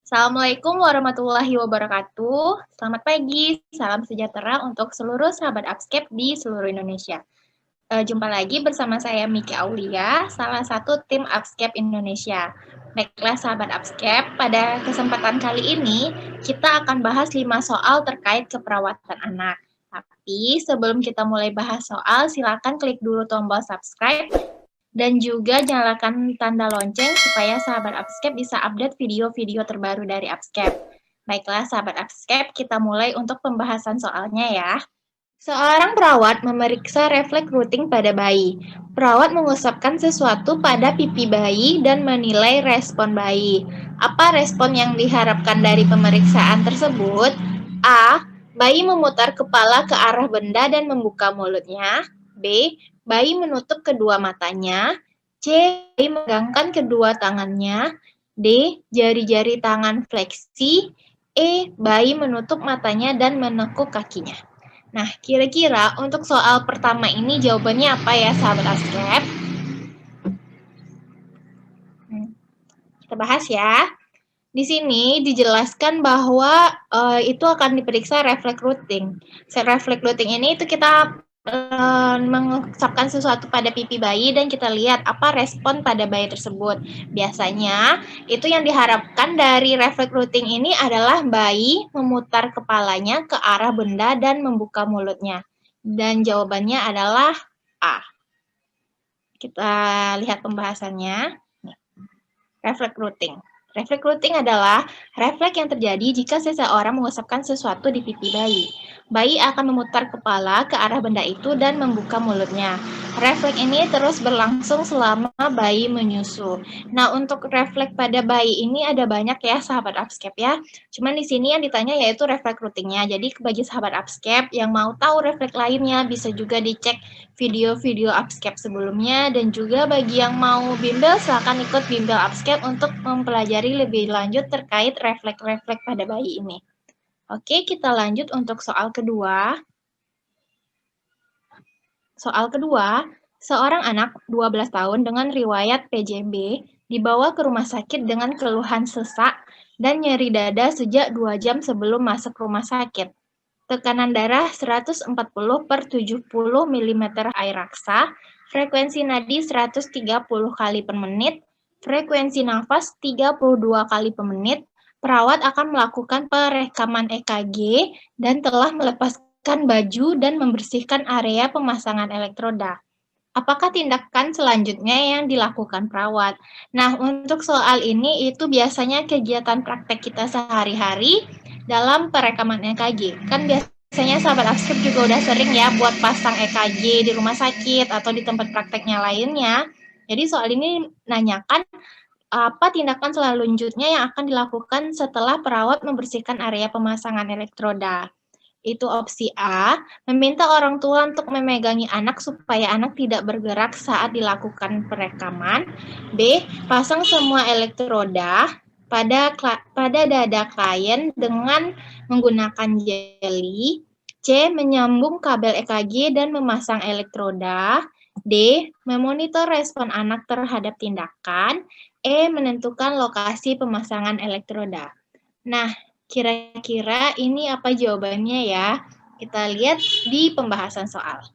Assalamualaikum warahmatullahi wabarakatuh. Selamat pagi, salam sejahtera untuk seluruh sahabat Upscape di seluruh Indonesia. Jumpa lagi bersama saya Miki Aulia, salah satu tim Upscape Indonesia. Baiklah sahabat Upscape, pada kesempatan kali ini kita akan bahas 5 soal terkait keperawatan anak. Tapi sebelum kita mulai bahas soal, silakan klik dulu tombol subscribe dan juga nyalakan tanda lonceng supaya sahabat Upscape bisa update video-video terbaru dari Upscape. Baiklah sahabat Upscape, kita mulai untuk pembahasan soalnya ya. Seorang perawat memeriksa refleks rutin pada bayi. Perawat mengusapkan sesuatu pada pipi bayi dan menilai respon bayi. Apa respon yang diharapkan dari pemeriksaan tersebut? A. Bayi memutar kepala ke arah benda dan membuka mulutnya. B. Bayi menutup kedua matanya. C. Bayi megangkan kedua tangannya. D. Jari-jari tangan fleksi. E. Bayi menutup matanya dan menekuk kakinya. Nah, kira-kira untuk soal pertama ini jawabannya apa ya, sahabat Upscape? Kita bahas ya. Di sini dijelaskan bahwa itu akan diperiksa refleks rutin. Refleks rutin ini itu kita mengusapkan sesuatu pada pipi bayi dan kita lihat apa respon pada bayi tersebut. Biasanya itu yang diharapkan dari refleks rutin ini adalah bayi memutar kepalanya ke arah benda dan membuka mulutnya. Dan jawabannya adalah A. Kita lihat pembahasannya. Refleks rutin. Refleks rutin adalah refleks yang terjadi jika seseorang mengusapkan sesuatu di pipi bayi. Bayi akan memutar kepala ke arah benda itu dan membuka mulutnya. Refleks ini terus berlangsung selama bayi menyusu. Nah, untuk refleks pada bayi ini ada banyak ya, sahabat Upscape ya. Cuman di sini yang ditanya yaitu refleks rutinnya. Jadi bagi sahabat Upscape yang mau tahu refleks lainnya bisa juga dicek video-video Upscape sebelumnya, dan juga bagi yang mau bimbel silakan ikut bimbel Upscape untuk mempelajari lebih lanjut terkait refleks-refleks pada bayi ini. Oke, kita lanjut untuk soal kedua. Soal kedua, seorang anak 12 tahun dengan riwayat PJB dibawa ke rumah sakit dengan keluhan sesak dan nyeri dada sejak 2 jam sebelum masuk rumah sakit. Tekanan darah 140/70 mm air raksa, frekuensi nadi 130 kali per menit, frekuensi nafas 32 kali per menit. Perawat akan melakukan perekaman EKG dan telah melepaskan baju dan membersihkan area pemasangan elektroda. Apakah tindakan selanjutnya yang dilakukan perawat? Nah, untuk soal ini itu biasanya kegiatan praktek kita sehari-hari dalam perekaman EKG. Kan biasanya sahabat Upscape juga udah sering ya buat pasang EKG di rumah sakit atau di tempat prakteknya lainnya. Jadi soal ini nanyakan apa tindakan selanjutnya yang akan dilakukan setelah perawat membersihkan area pemasangan elektroda. Itu opsi A, meminta orang tua untuk memegangi anak supaya anak tidak bergerak saat dilakukan perekaman. B, pasang semua elektroda pada dada klien dengan menggunakan jeli. C, menyambung kabel EKG dan memasang elektroda. D, memonitor respon anak terhadap tindakan. E, menentukan lokasi pemasangan elektroda. Nah, kira-kira ini apa jawabannya ya? Kita lihat di pembahasan soal.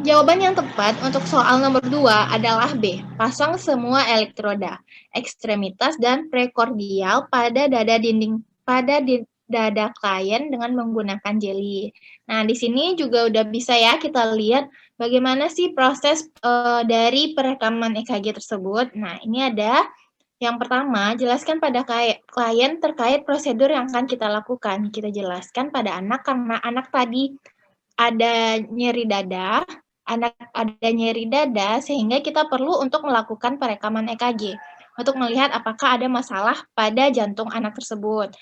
Jawaban yang tepat untuk soal nomor 2 adalah B. Pasang semua elektroda, ekstremitas, dan prekordial pada dada klien dengan menggunakan jeli. Nah, di sini juga udah bisa ya kita lihat bagaimana sih proses dari perekaman EKG tersebut. Nah, ini ada yang pertama, jelaskan pada klien terkait prosedur yang akan kita lakukan. Kita jelaskan pada anak karena anak tadi ada nyeri dada, sehingga kita perlu untuk melakukan perekaman EKG untuk melihat apakah ada masalah pada jantung anak tersebut.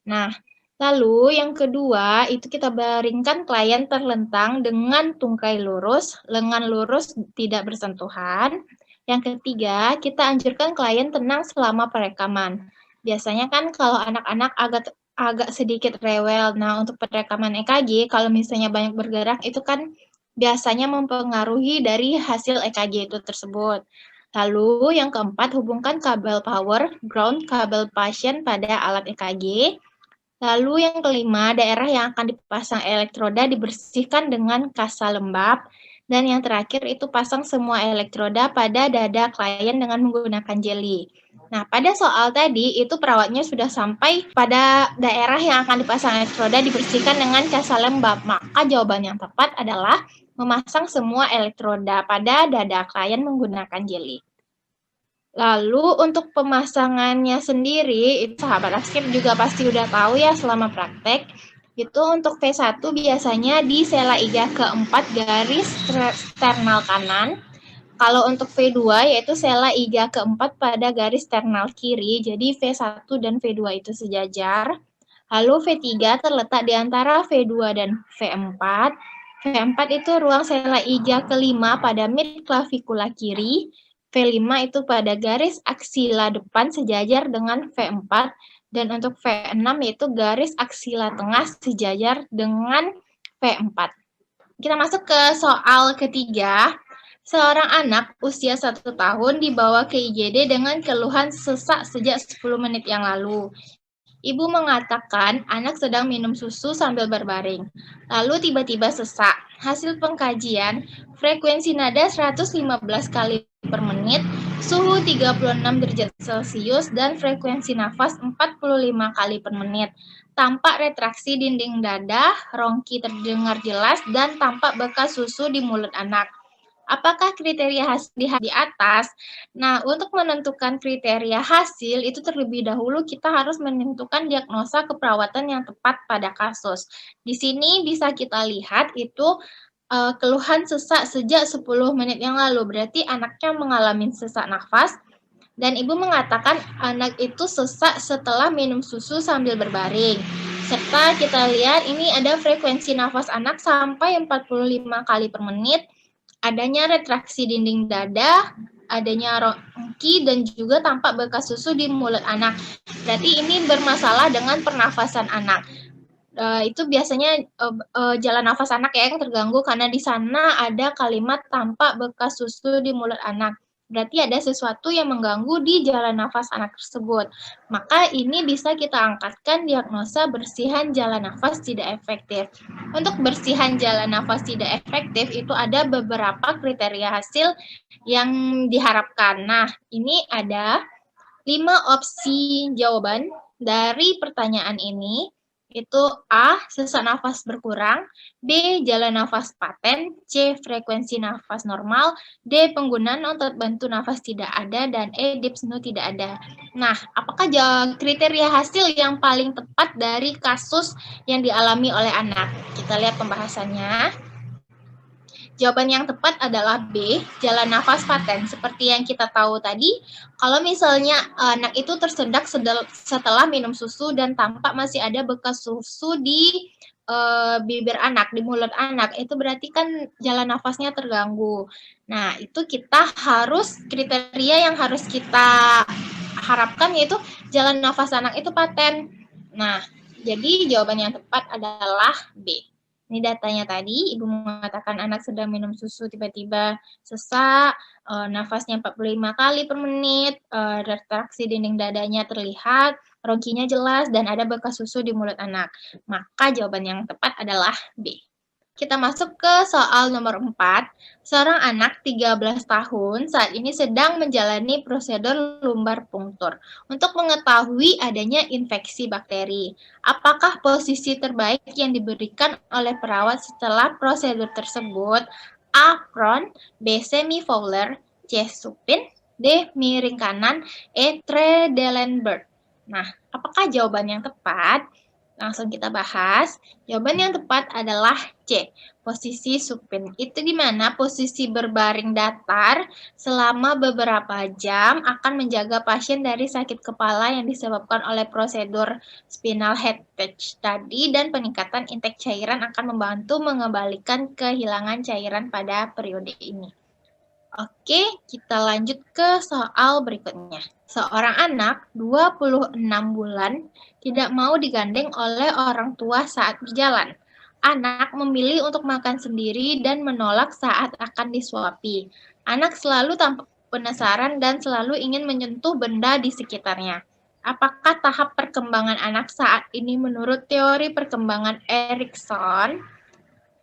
Nah, lalu yang kedua itu kita baringkan klien terlentang dengan tungkai lurus, lengan lurus tidak bersentuhan. Yang ketiga, kita anjurkan klien tenang selama perekaman. Biasanya kan kalau anak-anak agak sedikit rewel. Nah, untuk perekaman EKG, kalau misalnya banyak bergerak, itu kan biasanya mempengaruhi dari hasil EKG itu tersebut. Lalu yang keempat, hubungkan kabel power, ground, kabel pasien pada alat EKG. Lalu yang kelima, daerah yang akan dipasang elektroda dibersihkan dengan kasa lembab. Dan yang terakhir itu pasang semua elektroda pada dada klien dengan menggunakan jeli. Nah, pada soal tadi itu perawatnya sudah sampai pada daerah yang akan dipasang elektroda dibersihkan dengan kasa lembab. Maka jawaban yang tepat adalah memasang semua elektroda pada dada klien menggunakan jeli. Lalu untuk pemasangannya sendiri, itu sahabat askip juga pasti udah tahu ya selama praktek. Itu untuk V1 biasanya di sela iga keempat garis sternal kanan. Kalau untuk V2 yaitu sela iga keempat pada garis sternal kiri, jadi V1 dan V2 itu sejajar. Lalu V3 terletak di antara V2 dan V4. V4 itu ruang sela iga kelima pada mid clavicular kiri. V5 itu pada garis aksila depan sejajar dengan V4, dan untuk V6 yaitu garis aksila tengah sejajar dengan V4. Kita masuk ke soal ketiga. Seorang anak usia 1 tahun dibawa ke IGD dengan keluhan sesak sejak 10 menit yang lalu. Ibu mengatakan anak sedang minum susu sambil berbaring. Lalu tiba-tiba sesak. Hasil pengkajian, frekuensi nada 115 kali per menit, suhu 36 derajat Celcius, dan frekuensi nafas 45 kali per menit. Tampak retraksi dinding dada, rongki terdengar jelas, dan tampak bekas susu di mulut anak. Apakah kriteria hasil di atas? Nah, untuk menentukan kriteria hasil, itu terlebih dahulu kita harus menentukan diagnosa keperawatan yang tepat pada kasus. Di sini bisa kita lihat itu keluhan sesak sejak 10 menit yang lalu. Berarti anaknya mengalami sesak nafas, dan ibu mengatakan anak itu sesak setelah minum susu sambil berbaring. Serta kita lihat ini ada frekuensi nafas anak sampai 45 kali per menit, adanya retraksi dinding dada, adanya rongki, dan juga tampak bekas susu di mulut anak. Berarti ini bermasalah dengan pernafasan anak. Itu biasanya jalan nafas anak ya yang terganggu karena di sana ada kalimat tampak bekas susu di mulut anak. Berarti ada sesuatu yang mengganggu di jalan nafas anak tersebut. Maka ini bisa kita angkatkan diagnosa bersihan jalan nafas tidak efektif. Untuk bersihan jalan nafas tidak efektif itu ada beberapa kriteria hasil yang diharapkan. Nah, ini ada 5 opsi jawaban dari pertanyaan ini. Itu A, sesak nafas berkurang, B, jalan nafas paten, C, frekuensi nafas normal, D, penggunaan otot bantu nafas tidak ada, dan E, dyspnea tidak ada. Nah, apakah kriteria hasil yang paling tepat dari kasus yang dialami oleh anak? Kita lihat pembahasannya. Jawaban yang tepat adalah B, jalan nafas paten. Seperti yang kita tahu tadi, kalau misalnya anak itu tersedak setelah minum susu dan tampak masih ada bekas susu di bibir anak, di mulut anak, itu berarti kan jalan nafasnya terganggu. Nah, itu kita harus, kriteria yang harus kita harapkan yaitu jalan nafas anak itu paten. Nah, jadi jawaban yang tepat adalah B. Ini datanya tadi, ibu mengatakan anak sedang minum susu tiba-tiba sesak, nafasnya 45 kali per menit, retraksi dinding dadanya terlihat, rongkinya jelas, dan ada bekas susu di mulut anak. Maka jawaban yang tepat adalah B. Kita masuk ke soal nomor 4. Seorang anak 13 tahun saat ini sedang menjalani prosedur lumbar punctur untuk mengetahui adanya infeksi bakteri. Apakah posisi terbaik yang diberikan oleh perawat setelah prosedur tersebut? A. Prone, B. Semi-Fowler, C. Supine, D. Miring kanan, E. Trendelenburg. Nah, apakah jawaban yang tepat? Langsung kita bahas. Jawaban yang tepat adalah C, posisi supine. Itu di mana posisi berbaring datar selama beberapa jam akan menjaga pasien dari sakit kepala yang disebabkan oleh prosedur spinal head patch tadi, dan peningkatan intake cairan akan membantu mengembalikan kehilangan cairan pada periode ini. Oke, kita lanjut ke soal berikutnya. Seorang anak 26 bulan tidak mau digandeng oleh orang tua saat berjalan. Anak memilih untuk makan sendiri dan menolak saat akan disuapi. Anak selalu penasaran, dan selalu ingin menyentuh benda di sekitarnya. Apakah tahap perkembangan anak saat ini menurut teori perkembangan Erikson?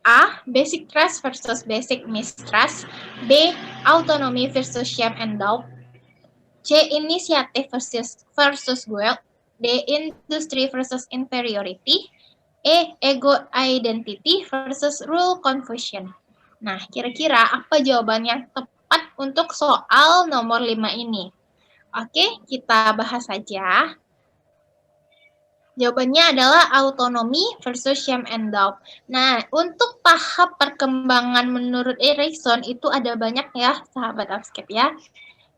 A. Basic trust versus basic mistrust. B. Autonomy versus shame and doubt. C. Initiative versus guilt. D. Industry versus inferiority. E. Ego identity versus rule confusion. Nah, kira-kira apa jawaban yang tepat untuk soal nomor 5 ini? Oke, kita bahas saja. Jawabannya adalah autonomy versus shame and doubt. Nah, untuk tahap perkembangan menurut Erikson itu ada banyak ya, sahabat Upscape ya.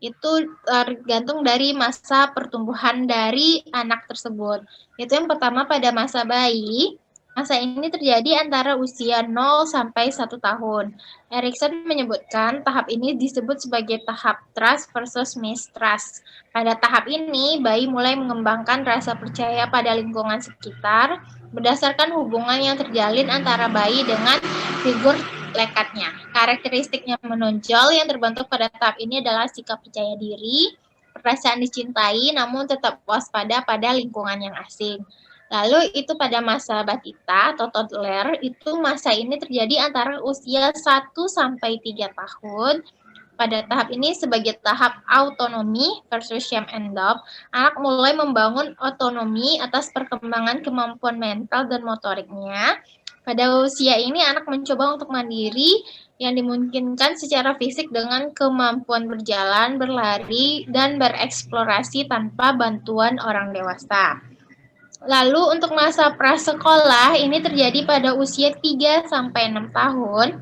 Itu tergantung dari masa pertumbuhan dari anak tersebut. Itu yang pertama pada masa bayi. Masa ini terjadi antara usia 0 sampai 1 tahun. Erikson menyebutkan tahap ini disebut sebagai tahap trust versus mistrust. Pada tahap ini, bayi mulai mengembangkan rasa percaya pada lingkungan sekitar berdasarkan hubungan yang terjalin antara bayi dengan figur lekatnya. Karakteristik yang menonjol yang terbentuk pada tahap ini adalah sikap percaya diri, perasaan dicintai, namun tetap waspada pada lingkungan yang asing. Lalu itu pada masa batita atau toddler, itu masa ini terjadi antara usia 1 sampai 3 tahun. Pada tahap ini sebagai tahap autonomi versus shame and doubt, anak mulai membangun otonomi atas perkembangan kemampuan mental dan motoriknya. Pada usia ini anak mencoba untuk mandiri yang dimungkinkan secara fisik dengan kemampuan berjalan, berlari, dan bereksplorasi tanpa bantuan orang dewasa. Lalu untuk masa prasekolah ini terjadi pada usia 3 sampai 6 tahun.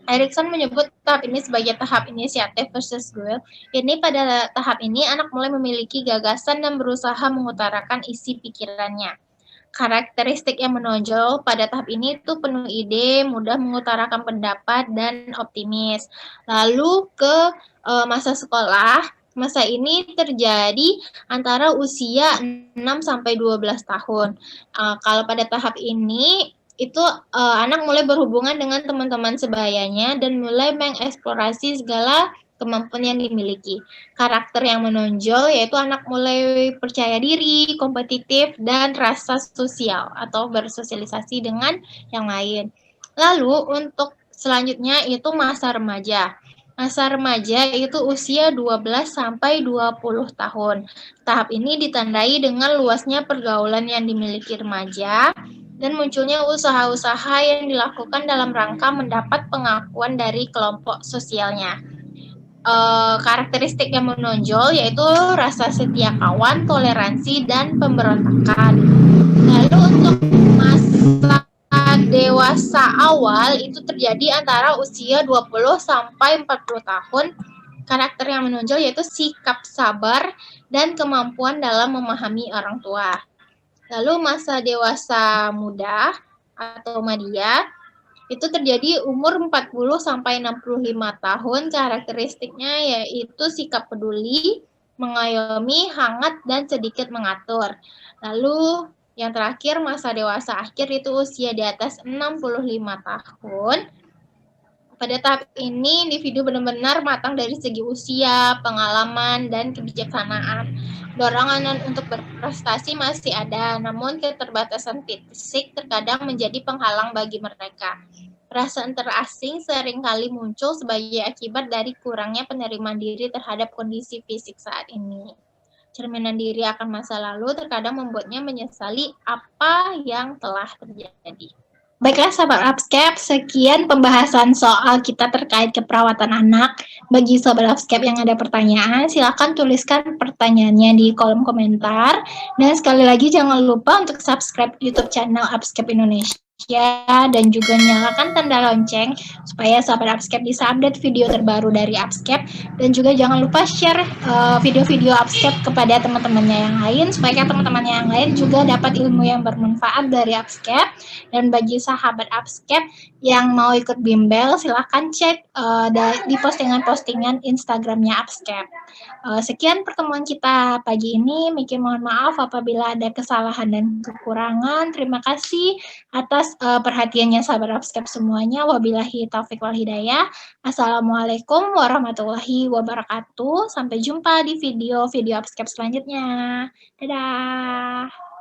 Erikson menyebut tahap ini sebagai tahap inisiatif versus guilt. Ini pada tahap ini anak mulai memiliki gagasan dan berusaha mengutarakan isi pikirannya. Karakteristik yang menonjol pada tahap ini itu penuh ide, mudah mengutarakan pendapat, dan optimis. Lalu ke masa sekolah, masa ini terjadi antara usia 6 sampai 12 tahun. Kalau pada tahap ini itu anak mulai berhubungan dengan teman-teman sebayanya dan mulai mengeksplorasi segala kemampuan yang dimiliki. Karakter yang menonjol yaitu anak mulai percaya diri, kompetitif, dan rasa sosial atau bersosialisasi dengan yang lain. Lalu untuk selanjutnya itu masa remaja. Masa remaja itu usia 12 sampai 20 tahun. Tahap ini ditandai dengan luasnya pergaulan yang dimiliki remaja dan munculnya usaha-usaha yang dilakukan dalam rangka mendapat pengakuan dari kelompok sosialnya. Karakteristik yang menonjol yaitu rasa setia kawan, toleransi, dan pemberontakan. Lalu untuk masa dewasa awal itu terjadi antara usia 20 sampai 40 tahun. Karakter yang menonjol yaitu sikap sabar dan kemampuan dalam memahami orang tua. Lalu masa dewasa muda atau madya itu terjadi umur 40 sampai 65 tahun. Karakteristiknya yaitu sikap peduli, mengayomi, hangat, dan sedikit mengatur. Lalu yang terakhir masa dewasa akhir itu usia di atas 65 tahun. Pada tahap ini individu benar-benar matang dari segi usia, pengalaman, dan kebijaksanaan. Dorongan untuk berprestasi masih ada, namun keterbatasan fisik terkadang menjadi penghalang bagi mereka. Perasaan terasing seringkali muncul sebagai akibat dari kurangnya penerimaan diri terhadap kondisi fisik saat ini. Cerminan diri akan masa lalu terkadang membuatnya menyesali apa yang telah terjadi. Baiklah sahabat Upscape, sekian pembahasan soal kita terkait keperawatan anak. Bagi sahabat Upscape yang ada pertanyaan, silakan tuliskan pertanyaannya di kolom komentar. Dan sekali lagi jangan lupa untuk subscribe YouTube channel Upscape Indonesia dan juga nyalakan tanda lonceng supaya sahabat Upscape bisa update video terbaru dari Upscape, dan juga jangan lupa share video-video Upscape kepada teman-temannya yang lain supaya teman-temannya yang lain juga dapat ilmu yang bermanfaat dari Upscape. Dan bagi sahabat Upscape yang mau ikut bimbel silahkan cek di postingan-postingan Instagramnya Upscape. Sekian pertemuan kita pagi ini. Miki mohon maaf apabila ada kesalahan dan kekurangan. Terima kasih atas atas perhatiannya sahabat Upscape semuanya. Wabillahi taufik wal hidayah. Assalamualaikum warahmatullahi wabarakatuh. Sampai jumpa di video-video Upscape selanjutnya. Dadah.